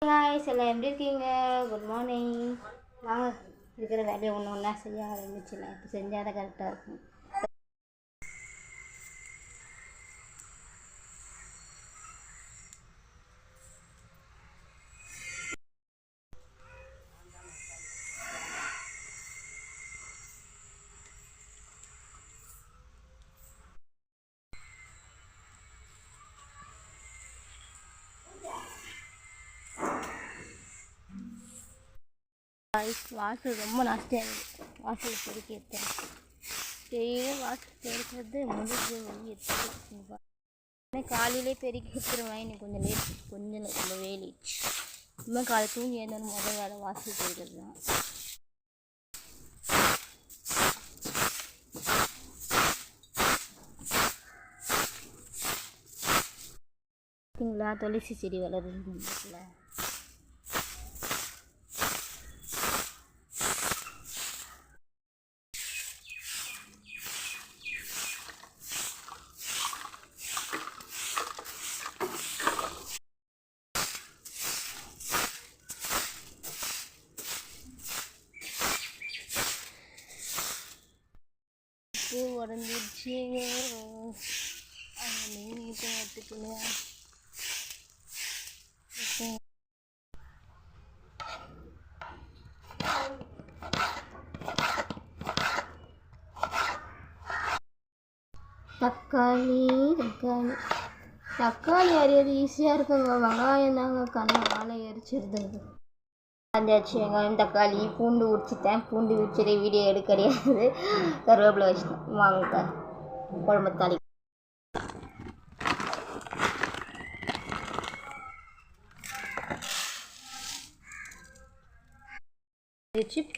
guys, எல்லாம் எப்படி இருக்கீங்க? Good morning. வாங்க இருக்கிற வேலையை ஒன்று ஒன்றா செய்ய ஆரம்பிச்சிடலாம். இப்போ செஞ்சால் தான் கரெக்டாக இருக்கும். வாசல் ரொம்ப நாஸ்டியாக இருக்குது. வாசல் பெருக்கி எடுத்தேன். டெய்லியும் வாசல் பெருக்கிறது முடிஞ்சு வெளியே எடுத்து காலையிலே பெருக்கி எடுத்துருவேன். இன்னைக்கு கொஞ்சம் ரொம்ப வேலிச்சு. இன்னும் காலை தூங்கி எழுந்தோன்னு முதல் வேலை வாசல் பெருக்கிறது தான். பார்த்தீங்களா, துளசி செடி வளருதுல. உடஞ்சிருச்சு. நீட்டை எடுத்துக்கலையா? தக்காளி அரியது ஈஸியாக இருக்குங்க. வெங்காயம் தாங்க கண்ணை ஆளை எரிச்சிருந்தது. அஞ்சாச்சு. வெங்காயம் தக்காளி பூண்டு உரிச்சிட்டேன். பூண்டு உரிச்சிட்டு வீடியோ எடுக்க கிடையாது. கருவேப்பிலை வச்சுட்டேன். வாங்க குழம்பு தாளி.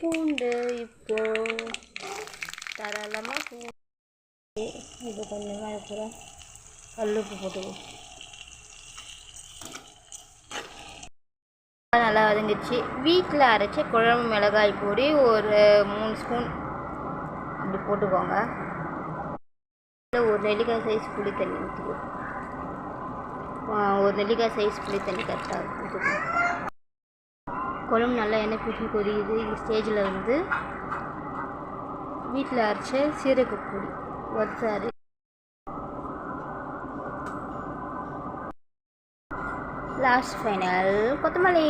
பூண்டு இப்போ தாராளமாக பூண்டு இப்போ கொஞ்சமாக இருக்கிற கல்லுப்பு போட்டுக்குவோம். நல்லா வதங்கிடுச்சு. வீட்டில் அரைச்ச குழம்பு மிளகாய் பொடி ஒரு 3 ஸ்பூன் அப்படி போட்டுக்கோங்க. ஒரு நெல்லிக்காய் சைஸ் புளி தண்ணி ஊற்றிக்குவோம். ஒரு நெல்லிக்காய் சைஸ் புளி தண்ணி கரெக்டாக ஊற்றிக்குவோம். குழம்பு நல்லா எண்ணெய் பிடிச்சி கொதிக்குது. இந்த ஸ்டேஜில் வந்து வீட்டில் அரைச்ச சீரகப்பொடி ஒருத்தாரு லாஸ்ட் ஃபைனல் கொத்தமல்லி.